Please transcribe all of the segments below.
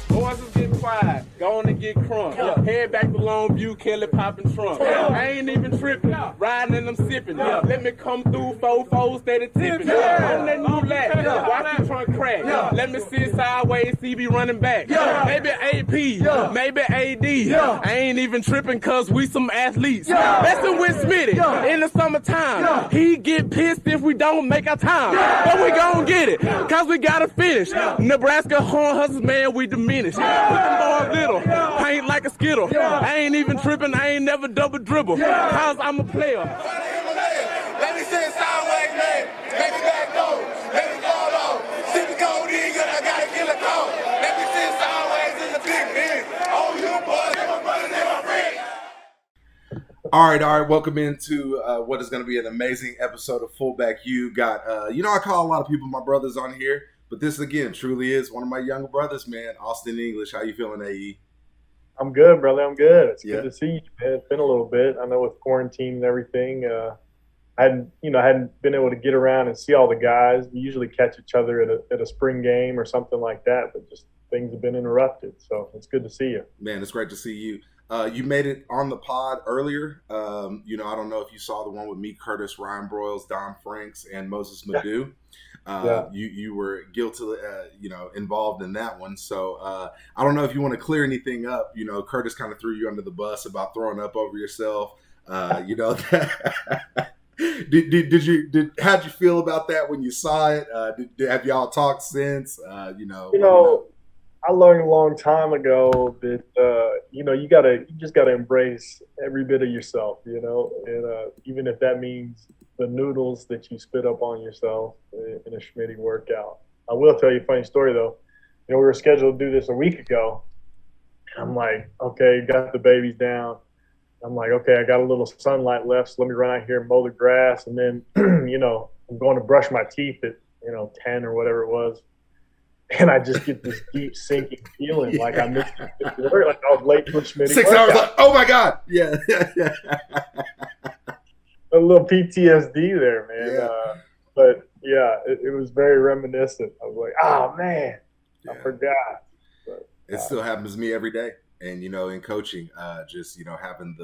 Boys is getting quiet. Go on and get crunk. Head back to Longview, Kelly popping trunk. I ain't even tripping. Riding and I'm sipping. Let me come through, 4-4, steady tipping. On that new lap. Watch the trunk crack. Let me sit sideways, CB running back. Maybe AP, maybe AD. I ain't even tripping cause we some athletes. Messing with Smitty in the summertime. He get pissed if we don't make our time. But we gon' get it, cause we gotta finish. Nebraska horn hustlers, man, we diminish. With them boys little, paint like a skittle. I ain't even tripping, I ain't never double dribble. Cause I'm a player. Let me sit sideways, man. Let me back door. Let me go low. Sit the code in, I gotta kill a code. Let me sit sideways in the big big. Oh, you boys, they my brothers, they my friends. All right. Welcome into what is going to be an amazing episode of FullbackU. Got, I call a lot of people my brothers on here, but this again truly is one of my younger brothers, man. Auston English, how you feeling, AE? I'm good, brother. I'm good. It's good to see you, man. It's been a little bit. I know with quarantine and everything, I hadn't been able to get around and see all the guys. We usually catch each other at a spring game or something like that, but just things have been interrupted. So it's good to see you. Man, it's great to see you. You made it on the pod earlier. I don't know if you saw the one with me, Curtis, Ryan Broyles, Don Franks, and Moses Madu. You were guilty, involved in that one. So I don't know if you want to clear anything up. Curtis kind of threw you under the bus about throwing up over yourself. How'd you feel about that when you saw it? Have y'all talked since? I learned a long time ago that you just gotta embrace every bit of yourself, and even if that means the noodles that you spit up on yourself in a Schmitty workout. I will tell you a funny story though. We were scheduled to do this a week ago. I'm like, okay, got the babies down. I'm like, okay, I got a little sunlight left, so let me run out here and mow the grass. And then, I'm going to brush my teeth at, 10 or whatever it was. And I just get this deep sinking feeling like I missed work, like I was late for Schmitty. 6 hours, like, oh my God. Yeah. A little PTSD there, man. But it was very reminiscent. I was like, oh man, I forgot. But, it still happens to me every day. And, in coaching, having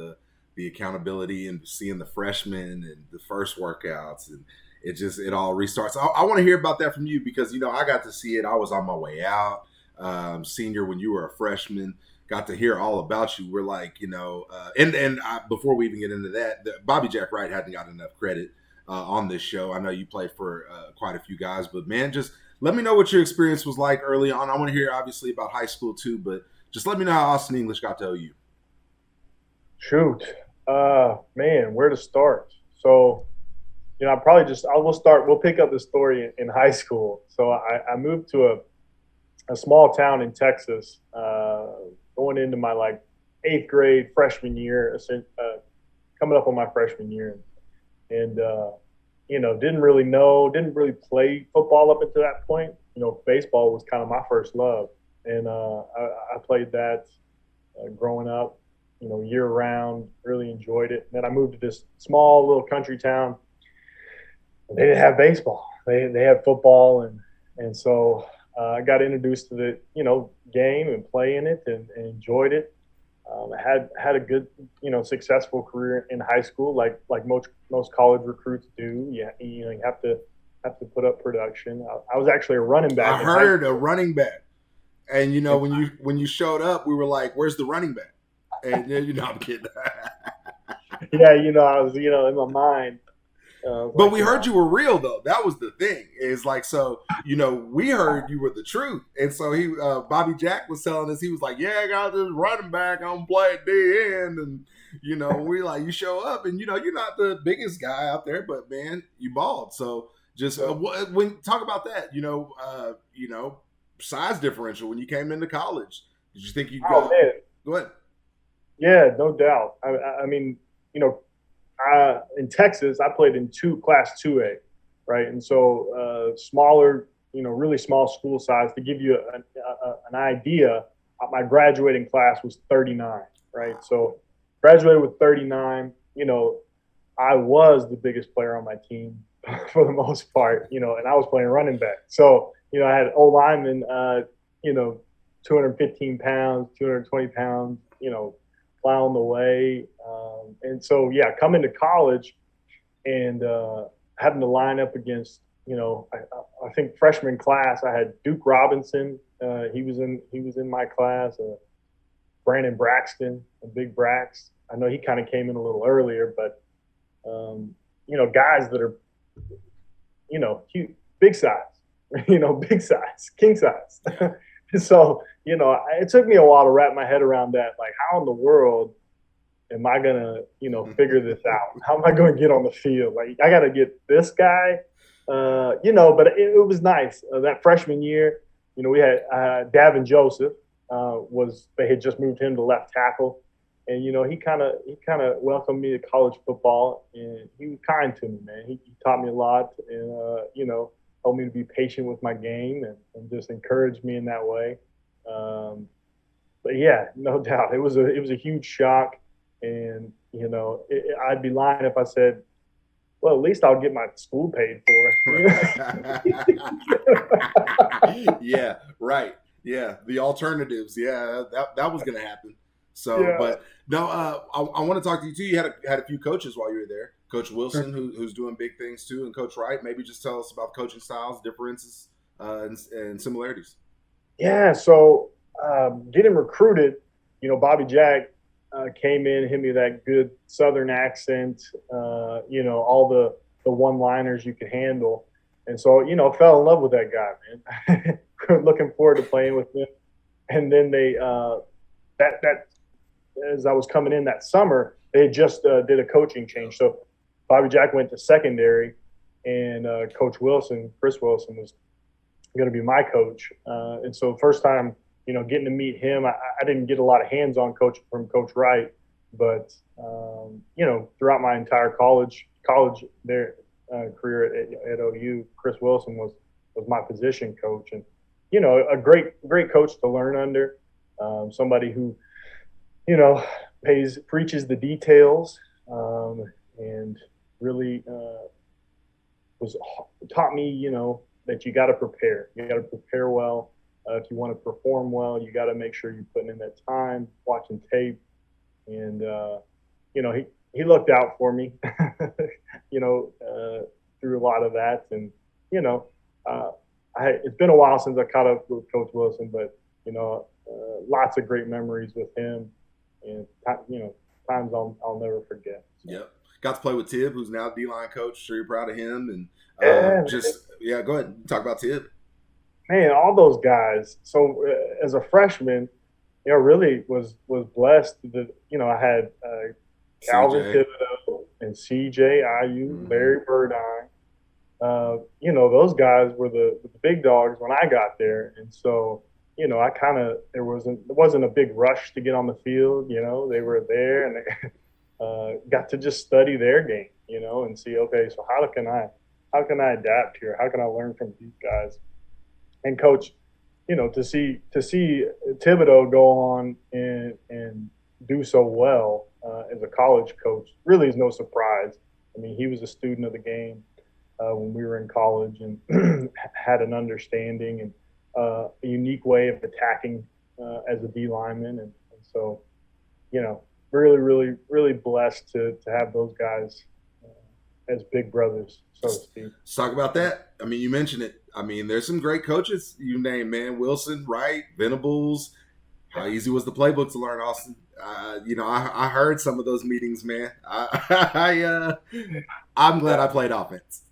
the accountability and seeing the freshmen and the first workouts, and it all restarts. I want to hear about that from you because, I got to see it. I was on my way out, senior when you were a freshman, got to hear all about you. We're like, before we even get into that, Bobby Jack Wright hadn't got enough credit on this show. I know you played for quite a few guys, but man, just let me know what your experience was like early on. I want to hear obviously about high school too, but just let me know how Auston English got to OU. Shoot. Man, where to start? So, we'll pick up the story in high school. So I moved to a small town in Texas, going into my 8th grade freshman year, coming up on my freshman year. And, didn't really play football up until that point. Baseball was kind of my first love. And I played that growing up, year round, really enjoyed it. And then I moved to this small little country town. They didn't have baseball. They had football. And so I got introduced to the, game and playing it and enjoyed it. I had a good, successful career in high school, like most college recruits do. You have to put up production. I was actually a running back. I heard a running back. And when you showed up, we were like, "Where's the running back?" And I'm kidding. Yeah, I was, in my mind. But we heard you were real though. That was the thing. It's like, so we heard you were the truth, and so he, Bobby Jack was telling us, he was like, "Yeah, I got this running back. I'm gonna play at the end," and we like, you show up, and you're not the biggest guy out there, but man, you balled. So just when talk about that, size differential when you came into college. Did you think you'd go? Oh, man. Go ahead. Yeah, no doubt. I mean, in Texas, I played in Class 2A, right? And so smaller, really small school size. To give you an idea, my graduating class was 39, right? So graduated with 39. I was the biggest player on my team for the most part, you know, and I was playing running back. So, you know, I had O linemen, you know, 215 pounds, 220 pounds, you know, plowing the way. And so, yeah, coming to college and having to line up against, you know, I think freshman class, I had Duke Robinson. He was in my class. Brandon Braxton, a big Brax. I know he kind of came in a little earlier, but you know, guys that are, you know, huge, big size, you know, big size, king size. So, you know, it took me a while to wrap my head around that. Like, how in the world am I gonna, you know, figure this out? How am I going to get on the field? Like, I got to get this guy, you know. But it was nice that freshman year. You know, we had Davin Joseph. They had just moved him to left tackle, and you know, he kind of welcomed me to college football, and he was kind to me, man. He taught me a lot, and you know, told me to be patient with my game, and just encouraged me in that way. But yeah, no doubt, it was a huge shock, and you know, I'd be lying if I said, well, at least I'll get my school paid for. Yeah, right. Yeah, the alternatives. Yeah, that was going to happen. So, Yeah. but no, I want to talk to you too. You had a few coaches while you were there. Coach Wilson, who's doing big things too, and Coach Wright. Maybe just tell us about coaching styles, differences, and similarities. Yeah, so getting recruited, you know, Bobby Jack came in, hit me with that good Southern accent, you know, all the one-liners you could handle. And so, you know, fell in love with that guy, man. Looking forward to playing with him. And then they, that as I was coming in that summer, they just did a coaching change. So Bobby Jack went to secondary, and Coach Wilson, Chris Wilson, was going to be my coach. And so first time, you know, getting to meet him, I didn't get a lot of hands-on coaching from Coach Wright, but you know, throughout my entire college there career at OU, Chris Wilson was my position coach, and you know, a great coach to learn under, somebody who, you know, preaches the details, and really taught me, you know, that you got to prepare. You got to prepare well. If you want to perform well, you got to make sure you're putting in that time, watching tape, and you know, he looked out for me, you know, through a lot of that, and you know, it's been a while since I caught up with Coach Wilson, but you know, lots of great memories with him, and you know, times I'll never forget. So. Yep. Got to play with Tib, who's now D-line coach. Sure, you're proud of him, and go ahead, talk about Tib. Man, all those guys. So as a freshman, you know, really was blessed that, you know, I had Calvin Thibodeau and CJ, IU, Larry Burdine. You know, those guys were the big dogs when I got there, and so, you know, there wasn't a big rush to get on the field. You know, they were there, and they got to just study their game, you know, and see, okay, so how can I adapt here? How can I learn from these guys? And coach, you know, to see Thibodeau go on and do so well as a college coach really is no surprise. I mean, he was a student of the game when we were in college, and had an understanding and a unique way of attacking as a D lineman, and so, you know, really, really, really blessed to have those guys as big brothers, so to speak. Let's talk about that. I mean, you mentioned it. I mean, there's some great coaches you name, man. Wilson, Wright, Venables. How easy was the playbook to learn, Auston? You know, I heard some of those meetings, man. I'm glad I played offense.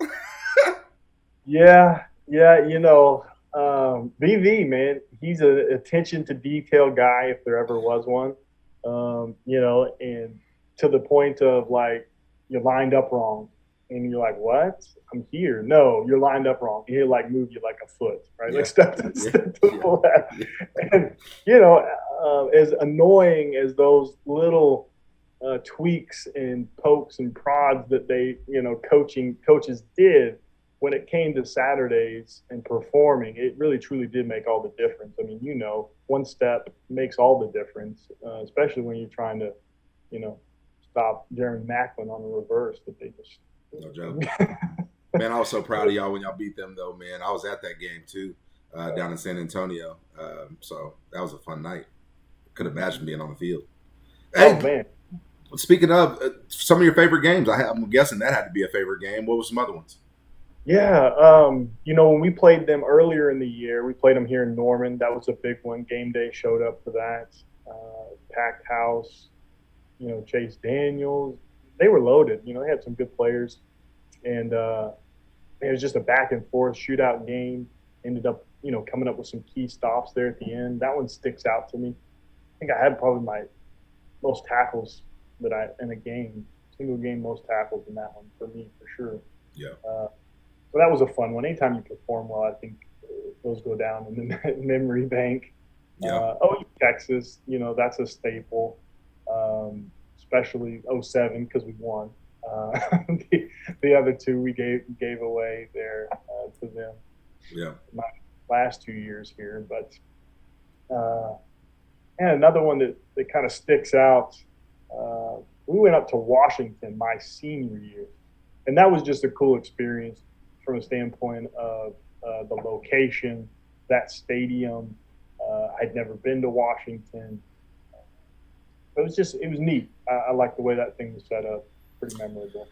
Yeah, you know, BV, man, he's an attention to detail guy if there ever was one. You know, and to the point of like, you're lined up wrong. And you're like, what? I'm here. No, you're lined up wrong. He'll like move you like a foot, right? Yeah. Like step to the left. Yeah. And, you know, as annoying as those little tweaks and pokes and prods that they, you know, coaches did, when it came to Saturdays and performing, it really truly did make all the difference. I mean, you know, one step makes all the difference, especially when you're trying to, you know, stop Jeremy Macklin on the reverse that they just. No joke. Man, I was so proud of y'all when y'all beat them, though, man. I was at that game, too, down in San Antonio. So that was a fun night. Could imagine being on the field. Hey, man. Speaking of some of your favorite games, I'm guessing that had to be a favorite game. What were some other ones? Yeah, when we played them earlier in the year, we played them here in Norman. That was a big one. Game day showed up for that. Packed house. Chase Daniels. They were loaded. They had some good players. And it was just a back and forth shootout game. Ended up, coming up with some key stops there at the end. That one sticks out to me. I think I had probably my most tackles in a game, single game most tackles in that one for me, for sure. Yeah. So that was a fun one. Anytime you perform well, I think those go down in the memory bank. Yeah. Texas, that's a staple, especially 07 because we won. The other two we gave away there to them. Yeah. My last 2 years here, but and another one that kind of sticks out. We went up to Washington my senior year, and that was just a cool experience from a standpoint of the location, that stadium. I'd never been to Washington. It was neat. I like the way that thing was set up. Pretty memorable.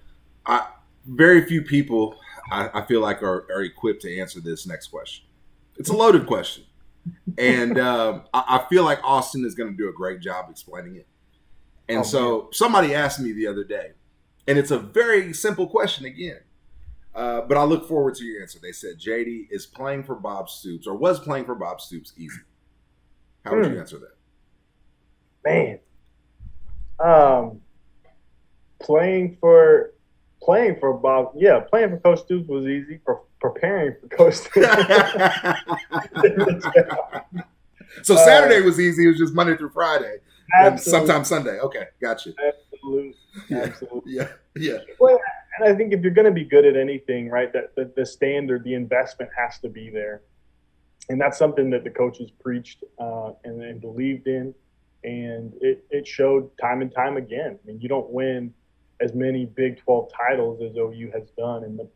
Very few people, I feel like, are equipped to answer this next question. It's a loaded question. And I feel like Auston is going to do a great job explaining it. And somebody asked me the other day, and it's a very simple question again, but I look forward to your answer. They said, JD, is playing for Bob Stoops, or was playing for Bob Stoops, easy? How would you answer that? Man. Playing for Bob, playing for Coach Stoops was easy. Preparing for Coach Stoops. So Saturday was easy. It was just Monday through Friday. And sometimes Sunday. Okay, gotcha. Absolutely. Yeah. Well, and I think if you're going to be good at anything, right, that the standard, the investment has to be there. And that's something that the coaches preached and believed in. And it showed time and time again. I mean, you don't win as many Big 12 titles as OU has done in the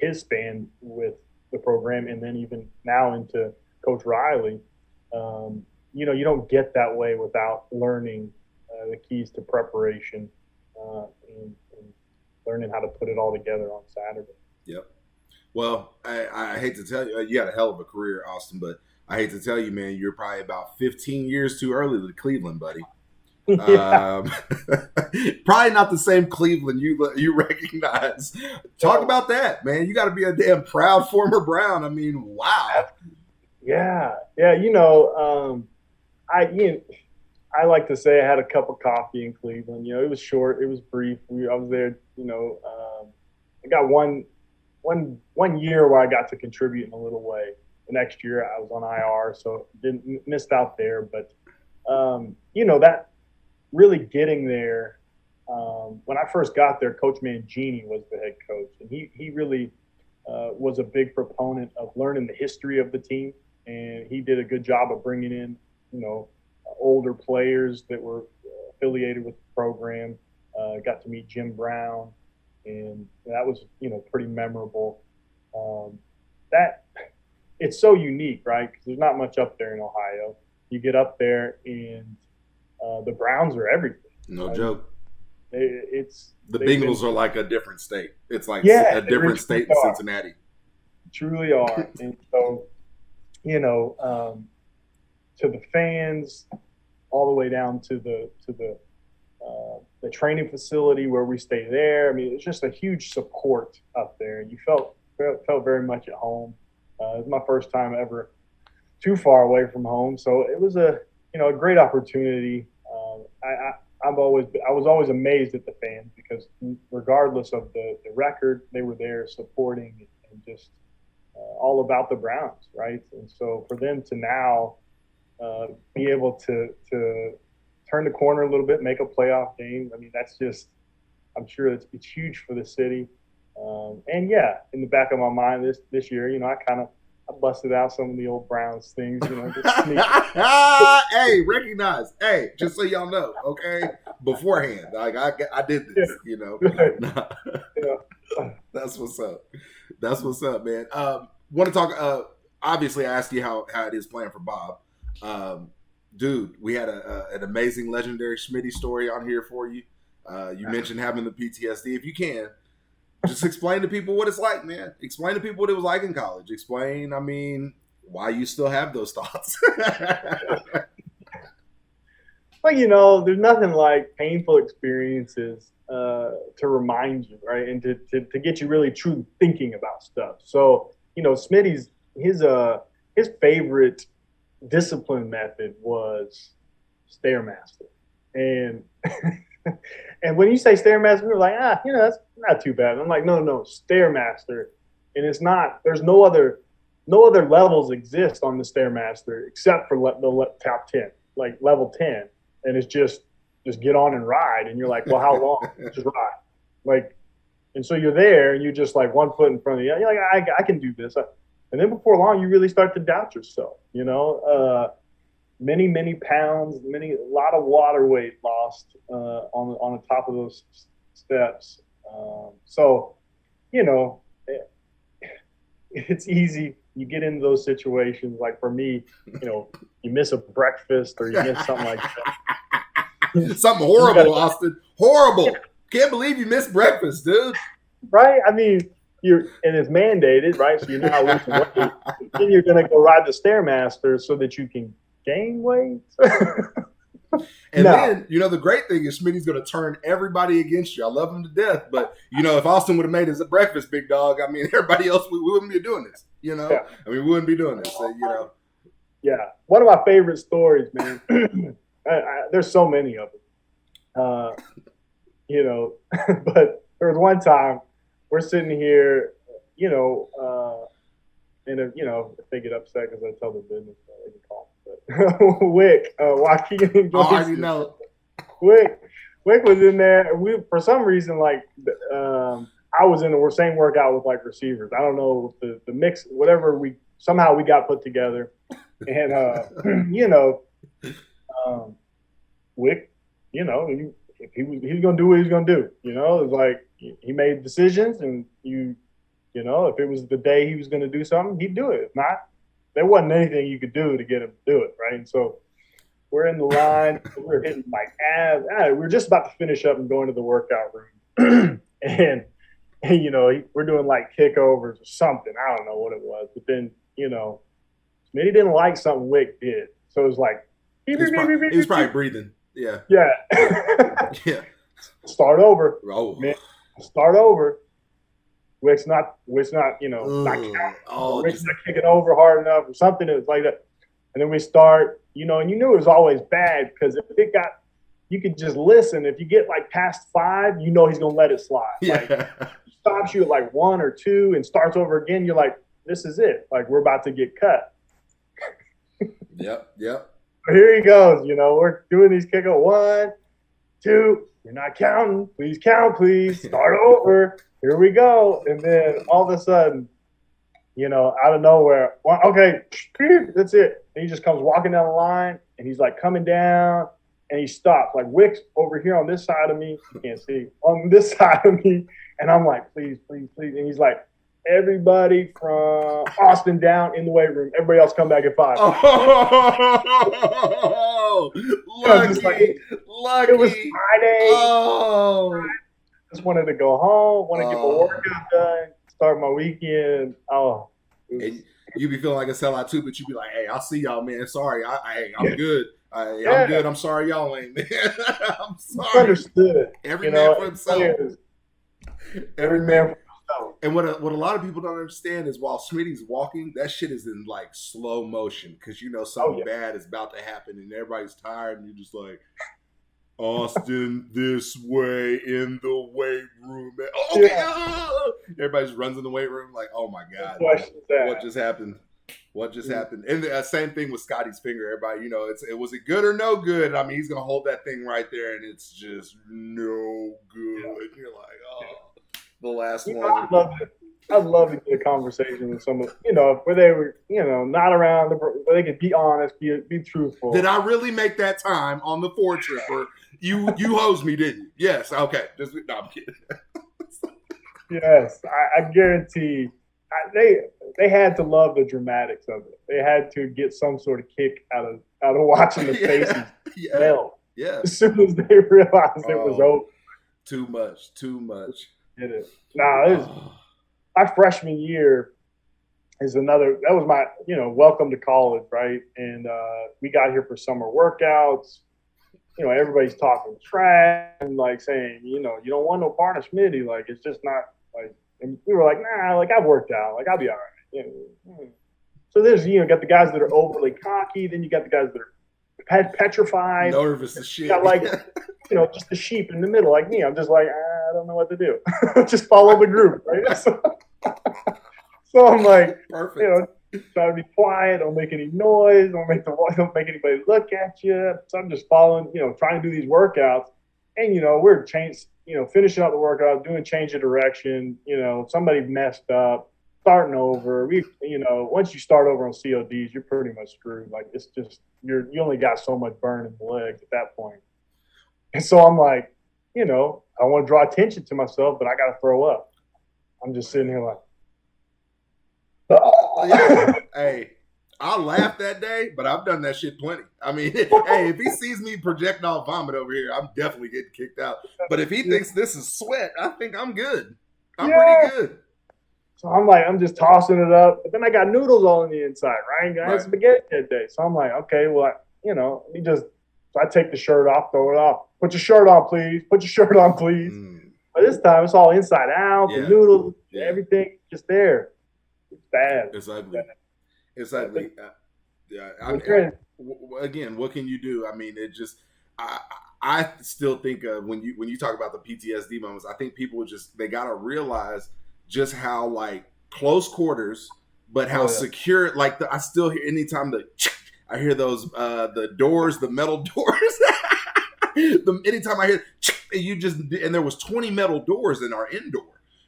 his span with the program, and then even now into Coach Riley. You don't get that way without learning the keys to preparation and learning how to put it all together on Saturday. Yep. Well, I hate to tell you, you had a hell of a career, Auston, but I hate to tell you, man, you're probably about 15 years too early to Cleveland, buddy. Probably not the same Cleveland you recognize. Talk about that, man. You got to be a damn proud former Brown. I mean, wow. Yeah. I like to say I had a cup of coffee in Cleveland. It was short, it was brief. I was there. I got one year where I got to contribute in a little way. The next year I was on IR, so missed out there. But that really getting there. When I first got there, Coach Mangini was the head coach, and he really was a big proponent of learning the history of the team, and he did a good job of bringing in older players that were affiliated with the program. Got to meet Jim Brown, and that was pretty memorable. That it's so unique, right? Because there's not much up there in Ohio. You get up there, and the Browns are everything. No joke. The Bengals are like a different state. It's like a different state in Cincinnati. Truly are. And so, to the fans, all the way down to the training facility where we stay there. I mean, it's just a huge support up there. You felt very much at home. It was my first time ever too far away from home, so it was a great opportunity. I was always amazed at the fans because regardless of the record, they were there supporting and just all about the Browns, right? And so for them to now be able to turn the corner a little bit, make a playoff game, I mean, that's just, I'm sure it's huge for the city. And in the back of my mind this year, I busted out some of the old Browns things, just Hey, recognize. Hey, just so y'all know, okay? beforehand. Like I did this, you know. Yeah. That's what's up. That's what's up, man. Want to talk? Obviously, I asked you how it is playing for Bob. Dude, we had an amazing, legendary Schmitty story on here for you. You mentioned having the PTSD. If you can, just explain to people what it's like, man. Explain to people what it was like in college. Explain, I mean, why you still have those thoughts. Well, you know, there's nothing like painful experiences to remind you, right? And to get you really truly thinking about stuff. So, you know, Smitty's, his favorite discipline method was Stairmaster. And and when you say Stairmaster, we're like, you know, that's not too bad. And I'm like, no, Stairmaster. And it's not, there's no other levels exist on the Stairmaster except for the top 10, like level 10. And it's just get on and ride. And you're like, well, how long? Just ride. Like, and so you're there and you're just like one foot in front of you. You're like, I can do this. And then before long, you really start to doubt yourself, you know, many pounds, a lot of water weight lost on the top of those steps. So, you know, it's easy. You get into those situations. Like for me, you know, you miss a breakfast or you miss something like that. Something horrible, Austin. Horrible. Can't believe you missed breakfast, dude. Right? I mean, and it's mandated, right? So you're not losing weight. Then you're going to go ride the Stairmaster so that you can gain weight. And then, you know, the great thing is Schmitty's going to turn everybody against you. I love him to death. But, you know, if Austin would have made his breakfast, big dog, I mean, everybody else, we wouldn't be doing this, you know? Yeah. I mean, we wouldn't be doing this, so, you know. Yeah. One of my favorite stories, man. There's so many of them. You know, but there was one time we're sitting here, you know, and if, you know, if they get upset because I tell the business, they can call me. But Wick, Joyce, I already know. Wick was in there. And we, for some reason, like, I was in the same workout with like receivers. I don't know the mix, whatever somehow we got put together, and you know, Wick, you know, he's gonna do what he's gonna do. You know, it's like he made decisions, and you know, if it was the day he was gonna do something, he'd do it. If not, there wasn't anything you could do to get him to do it, right? And so we're in the line, we're hitting like abs. We were just about to finish up and go into the workout room, and you know, we're doing like kickovers or something. I don't know what it was, but then, you know, Smitty didn't like something Wick did, so it was like he was probably breathing. Yeah. Yeah. Yeah. Start over. Oh. Man, start over. Wick's not, you know, not counting. Wick's not kicking over hard enough or something. It was like that. And then we start, you know, and you knew it was always bad because if it got, you could just listen. If you get like past 5, you know he's going to let it slide. Yeah. Like, stops you at like 1 or 2 and starts over again. You're like, this is it. Like, we're about to get cut. Yep. Here he goes. You know, we're doing these kickoffs. 1, 2. You're not counting. Please count, please. Start over. Here we go. And then all of a sudden, you know, out of nowhere, well, okay, that's it. And he just comes walking down the line, and he's like coming down, and he stops. Like Wick's over here on this side of me. You can't see. On this side of me. And I'm like, please. And he's like, everybody from Austin down in the weight room. Everybody else come back at 5. Oh, lucky. It was Friday. Oh. I just wanted to go home, want to get my workout done, start my weekend. Oh. And you be feeling like a sellout too, but you be like, hey, I'll see y'all, man. Sorry. I'm good. I'm good. I'm sorry y'all ain't, man. I'm sorry. Understood. Every man for himself. Every man for himself. And what a lot of people don't understand is while Smitty's walking, that shit is in like slow motion because you know something bad is about to happen and everybody's tired and you're just like, Austin, this way in the weight room. Okay. Yeah. Everybody just runs in the weight room like, oh my God, what just happened? What just happened? And the same thing with Scotty's finger. Everybody, you know, was it good or no good? I mean, he's gonna hold that thing right there, and it's just no good. Yeah. You're like, oh, the last one. I love it. I'd love to get a conversation with someone, where they were, not around, where they could be honest, be truthful. Did I really make that time on the Ford trip? Or you hosed me, didn't you? Yes. Okay. No, I'm kidding. Yes, I guarantee they had to love the dramatics of it. They had to get some sort of kick out of watching the faces melt. Yeah. As soon as they realized it was over. Too much. Did it? My freshman year is another. That was my welcome to college, right? And we got here for summer workouts. Everybody's talking trash and like saying, you don't want no part of Smitty. Like it's just not like. And we were like, nah, like I've worked out, like I'll be all right. So there's got the guys that are overly cocky, then you got the guys that are petrified, nervous as shit. You got like just the sheep in the middle, like me. I'm just like I don't know what to do. Just follow the group, right? So I'm like, perfect. Try to be quiet, don't make any noise, don't make anybody look at you. So I'm just following, trying to do these workouts, and we're finishing up the workout, doing change of direction. Somebody messed up, starting over. Once you start over on CODs, you're pretty much screwed. Like it's just you only got so much burn in the legs at that point. And so I'm like, I want to draw attention to myself, but I got to throw up. I'm just sitting here like. Hey, I laughed that day, but I've done that shit plenty. I mean, hey, if he sees me projectile vomit over here, I'm definitely getting kicked out. But if he thinks this is sweat, I think I'm good. I'm pretty good. So I'm just tossing it up. But then I got noodles all on the inside, right? I had spaghetti that day. So I'm like, okay, well, let me just. So I take the shirt off, throw it off. Put your shirt on, please. Put your shirt on, please. But this time it's all inside out. The noodles, everything just there. It's bad. It's ugly. It's ugly. Again, what can you do? I mean, it just. I still think when you talk about the PTSD moments, I think people they gotta realize just how like close quarters, but how secure. Like I still hear anytime I hear those the doors, the metal doors. Anytime I hear and there was 20 metal doors in our indoor.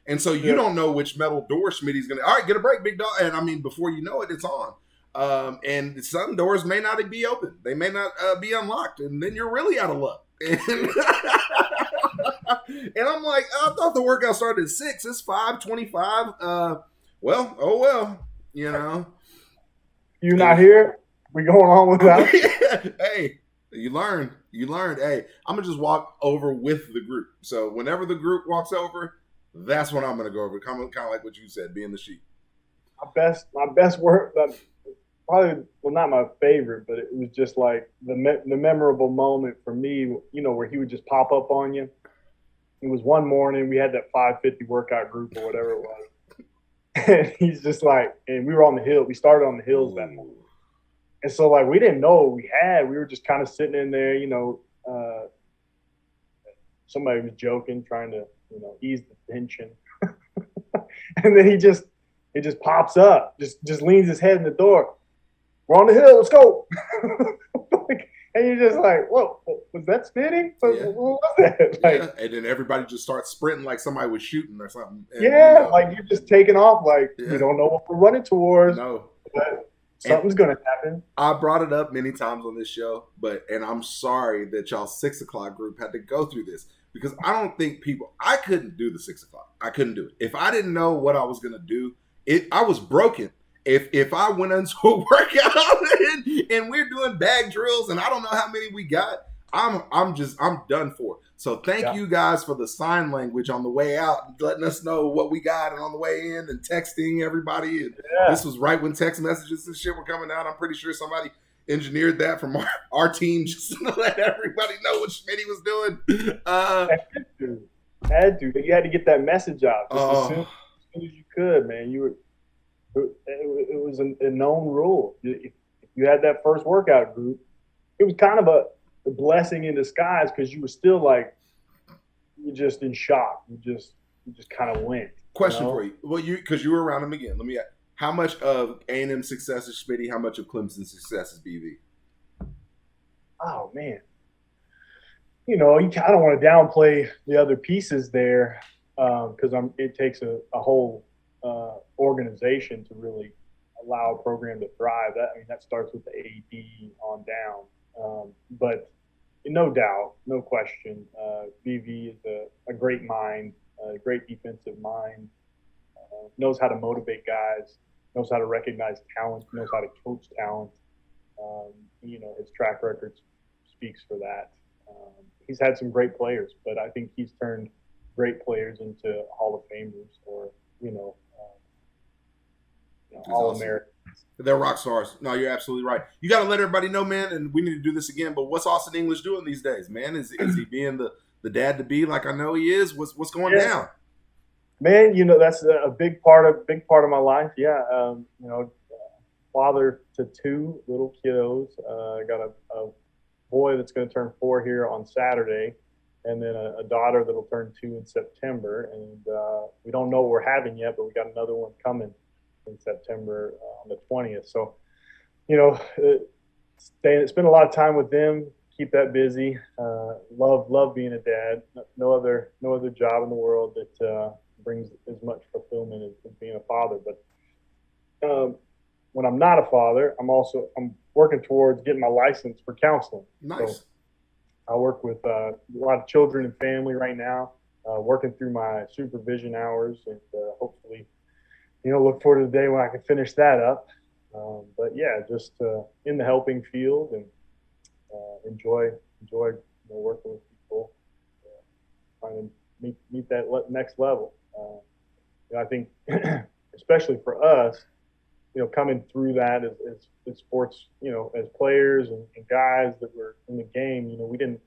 And so you don't know which metal door Schmitty's going to, all right, get a break, big dog. And I mean, before you know it, it's on. And some doors may not be open. They may not be unlocked. And then you're really out of luck. And I'm like, I thought the workout started at 6. It's 5:25. Well, oh well, You not here? We going on with that? Hey, you learned. Hey, I'm going to just walk over with the group. So whenever the group walks over, that's what I'm going to go over. Kind of like what you said, being the sheep. My best work, probably, well, not my favorite, but it was just like the memorable moment for me, where he would just pop up on you. It was one morning, we had that 550 workout group or whatever it was. And he's just like, and we were on the hill. We started on the hills that morning. And so, like, we didn't know what we had. We were just kind of sitting in there, somebody was joking, trying to, ease the tension. And then he just pops up, just leans his head in the door. We're on the hill, let's go. And you're just like, whoa, was that spinning? What was that? Like, and then everybody just starts sprinting like somebody was shooting or something. And, like you're just taking off like we don't know what we're running towards. No. But something's going to happen. I brought it up many times on this show, and I'm sorry that y'all 6 o'clock group had to go through this. Because I don't think I couldn't do the 6 o'clock. I couldn't do it. If I didn't know what I was going to do, I was broken. If I went into a workout and we're doing bag drills and I don't know how many we got, I'm done for. So thank you guys for the sign language on the way out, letting us know what we got, and on the way in, and texting everybody. And this was right when text messages and shit were coming out. I'm pretty sure somebody engineered that from our team just to let everybody know what Schmitty was doing. Had to. You had to get that message out as soon as you could, man. It was a known rule. If you had that first workout group, it was kind of a blessing in disguise because you were still like, you're just in shock. You just kind of went. Question for you. Well, because you were around him again. Let me ask. How much of A&M success is Schmitty? How much of Clemson's success is BV? Oh, man. You kind of want to downplay the other pieces there because it takes a whole organization to really allow a program to thrive. That starts with the AD on down. But no doubt, no question, VV is a great mind, a great defensive mind, knows how to motivate guys, knows how to recognize talent, knows how to coach talent. His track record speaks for that. He's had some great players, but I think he's turned great players into Hall of Famers or, All-Americans. They're rock stars. No, you're absolutely right. You got to let everybody know, man, and we need to do this again, but what's Auston English doing these days, man? Is he being the dad to be like I know he is? What's going down? Man, that's a big part of my life. Yeah. Father to two little kiddos. I got a boy that's going to turn 4 here on Saturday, and then a daughter that'll turn 2 in September. And we don't know what we're having yet, but we got another one coming in September on the 20th. So, spend a lot of time with them, keep that busy. Love being a dad. No other job in the world that brings as much fulfillment as being a father. But when I'm not a father, I'm working towards getting my license for counseling. Nice. So I work with a lot of children and family right now, working through my supervision hours, and hopefully, look forward to the day when I can finish that up. But yeah, just in the helping field and enjoy working with people, trying to meet that next level. I think, especially for us, coming through that as sports, as players and guys that were in the game, we didn't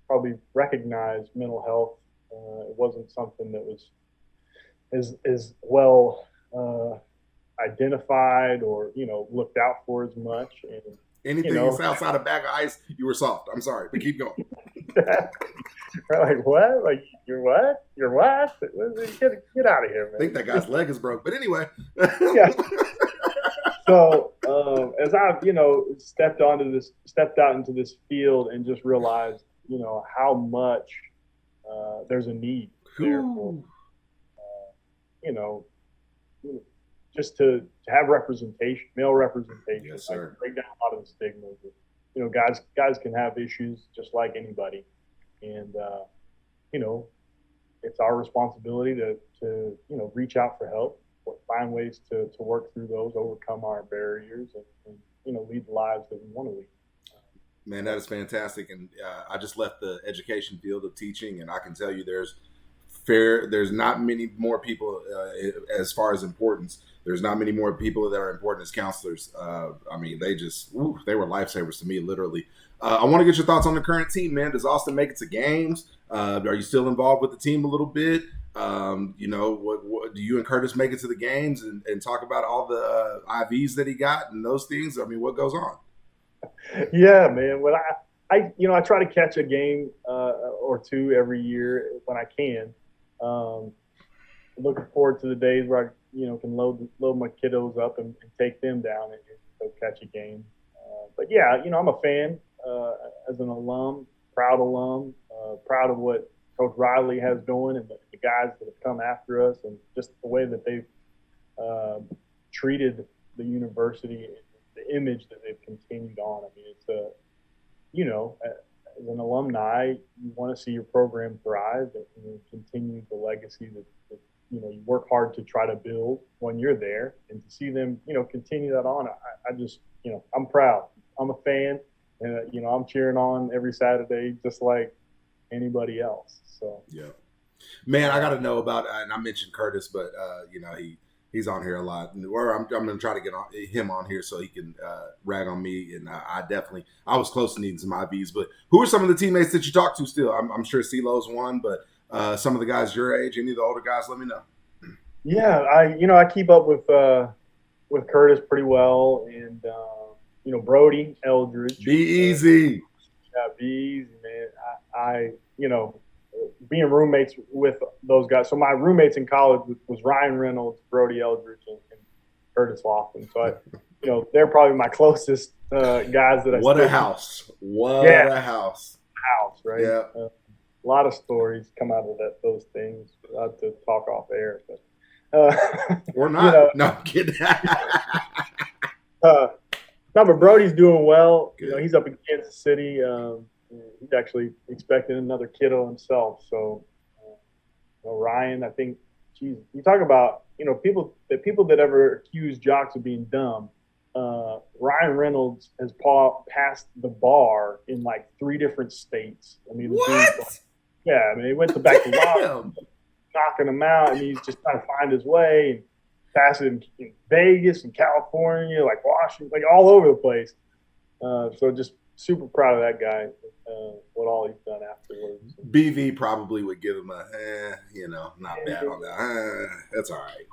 probably recognize mental health. It wasn't something that was as well identified or, looked out for as much. And anything that's outside a bag of ice, you were soft. I'm sorry, but keep going. Like what? Like you're what? You're what? Get out of here, man. I think that guy's leg is broke. But anyway. Yeah. So as I've stepped out into this field and just realized how much there's a need there for just to have representation, male representation. Yes, sir. Like break down a lot of the stigmas. Guys can have issues just like anybody, and it's our responsibility to reach out for help, find ways to work through those, overcome our barriers, and lead the lives that we want to lead. Man, that is fantastic. And I just left the education field of teaching, and I can tell you there's not many more people as far as importance. There's not many more people that are important as counselors. They were lifesavers to me, literally. I want to get your thoughts on the current team, man. Does Auston make it to games? Are you still involved with the team a little bit? What do you and Curtis make it to the games and talk about all the IVs that he got and those things? I mean, what goes on? Yeah, man. Well, I try to catch a game or two every year when I can. Looking forward to the days where I can load my kiddos up and take them down and go catch a game. But yeah, I'm a fan as an alum, proud of what Coach Riley has going and the guys that have come after us, and just the way that they've treated the university, the image that they've continued on. I mean, it's as an alumni, you want to see your program thrive and continue the legacy that you work hard to try to build when you're there, and to see them, continue that on. I just, I'm proud. I'm a fan, and I'm cheering on every Saturday, just like anybody else. So yeah, man, I got to know about, and I mentioned Curtis, but he's on here a lot, or I'm going to try to get him on here so he can rag on me. And I was close to needing some IVs. But who are some of the teammates that you talk to still? I'm sure CeeLo's one, but some of the guys your age, any of the older guys, let me know. Yeah, I keep up with Curtis pretty well, and Brody Eldridge. Be easy. Yeah, be easy, man. I being roommates with those guys. So my roommates in college was Ryan Reynolds, Brody Eldridge, and Curtis Lofton. So they're probably my closest guys that I. What a house! A house! Right? Yeah. A lot of stories come out of those things. We'll have to talk off air, but Or not. No, I'm kidding. No, but Brody's doing well. Good. He's up in Kansas City. He's actually expecting another kiddo himself. So, Ryan, I think, geez, you talk about people that ever accuse jocks of being dumb. Ryan Reynolds has passed the bar in like 3 different states. I mean, what? Yeah, I mean, he went to back to knocking him out, and he's just trying to find his way and pass it in Vegas and California, like Washington, like all over the place. So just super proud of that guy, what all he's done afterwards. BV probably would give him a, not bad on that. That's all right.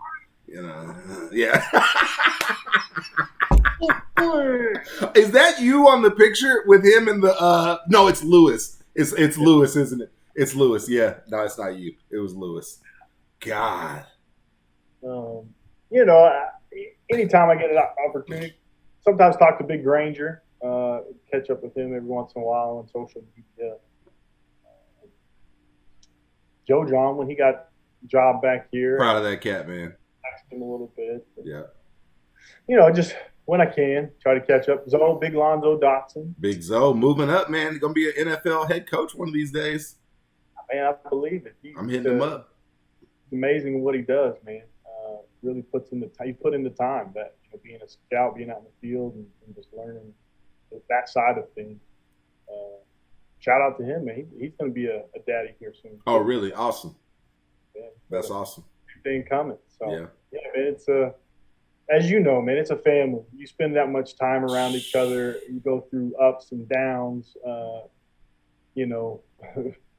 Yeah. Is that you on the picture with him in the? No, it's Lewis. It's Lewis, isn't it? It's Lewis. Yeah. No, it's not you. It was Lewis. God. Anytime I get an opportunity, sometimes talk to Big Granger, catch up with him every once in a while on social media. Joe John, when he got a job back here, Proud of that cat, man. asked him a little bit. Yeah. Just when I can, try to catch up. Big Lonzo Dotson. Big Zoe moving up, man. He's going to be an NFL head coach one of these days. Man, I believe it. I'm hitting him up. It's amazing what he does, man. Really puts in the time. He put in the time that being a scout, being out in the field, and just learning that side of things. Shout out to him, man. He's going to be a daddy here soon. Oh, really? Awesome. Yeah, that's awesome. Big thing coming. So yeah, man. It's as you know, man. It's a family. You spend that much time around each other. You go through ups and downs.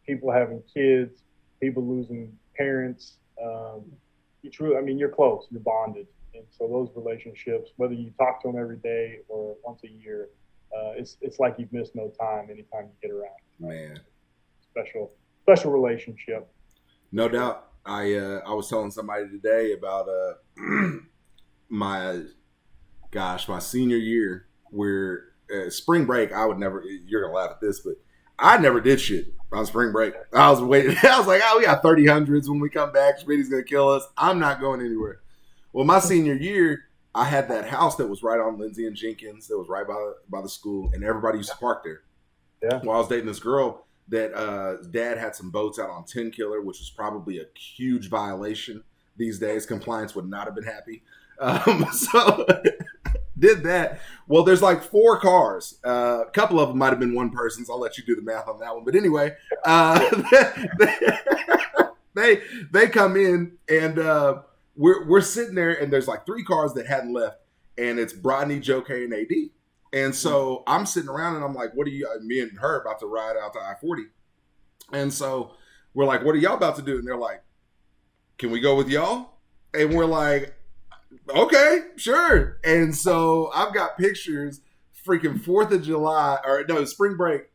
People having kids, people losing parents. You're close, you're bonded. And so those relationships, whether you talk to them every day or once a year, it's like you've missed no time anytime you get around. Man. Special relationship. No doubt. I was telling somebody today about my senior year where spring break, you're going to laugh at this, but I never did shit on spring break. I was waiting. I was like, we got 30 hundreds when we come back. Schmitty's going to kill us. I'm not going anywhere. Well, my senior year, I had that house that was right on Lindsay and Jenkins that was right by the school, and everybody used to park there. Yeah. Well, I was dating this girl that dad had some boats out on 10 Killer, which was probably a huge violation these days. Compliance would not have been happy. So did that. Well, there's like 4 cars. A couple of them might have been one person's. I'll let you do the math on that one. But anyway, they come in and we're sitting there, and there's like 3 cars that hadn't left, and it's Brodney, Joe K, and AD. And so I'm sitting around, and I'm like, me and her about to ride out to I-40. And so we're like, what are y'all about to do? And they're like, can we go with y'all? And we're like, okay, sure. And so I've got pictures, freaking 4th of July, spring break,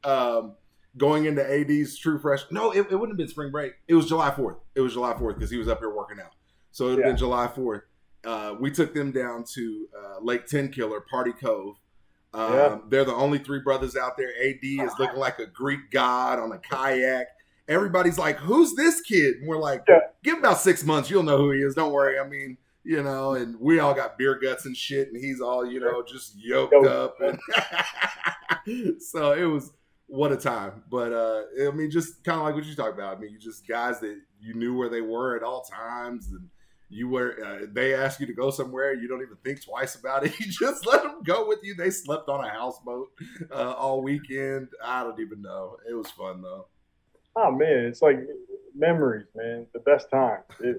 going into AD's True Fresh. No, it wouldn't have been spring break. It was July 4th. It was July 4th because he was up here working out. So it would have been July 4th. We took them down to Lake 10 Killer, Party Cove. They're the only 3 brothers out there. AD is looking like a Greek god on a kayak. Everybody's like, who's this kid? And we're like, give him about 6 months. You'll know who he is. Don't worry. I mean, and we all got beer guts and shit, and he's all, just yoked up. And so it was, what a time. But, just kind of like what you talked about. I mean, you just guys that you knew where they were at all times, and you were, they ask you to go somewhere, you don't even think twice about it. You just let them go with you. They slept on a houseboat all weekend. I don't even know. It was fun, though. Oh, man, it's like memories, man. The best time. It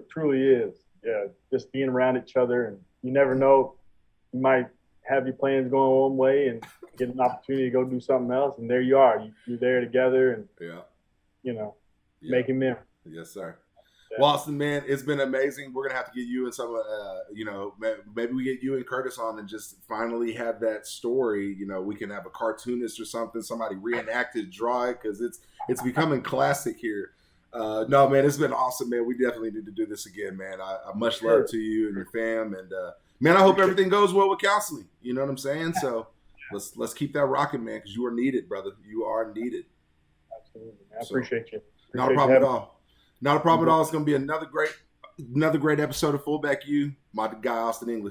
truly is. Yeah, just being around each other, and you never know. You might have your plans going one way and get an opportunity to go do something else, and there you are. You're there together, and making memories. Yes, sir. Yeah. Well, Auston, man, it's been amazing. We're gonna have to get you and some, maybe we get you and Curtis on and just finally have that story. We can have a cartoonist or something, somebody reenact it, draw it, because it's becoming classic here. No, man, it's been awesome, man. We definitely need to do this again, man. I much love to you and your fam, and man, I hope everything goes well with counseling. You know what I'm saying? So let's keep that rocking, man, because you are needed, brother. You are needed. Absolutely, man. I appreciate you. Not a problem at all. Not a problem at all. It's going to be another great Another great episode of Fullback U. My guy, Auston English.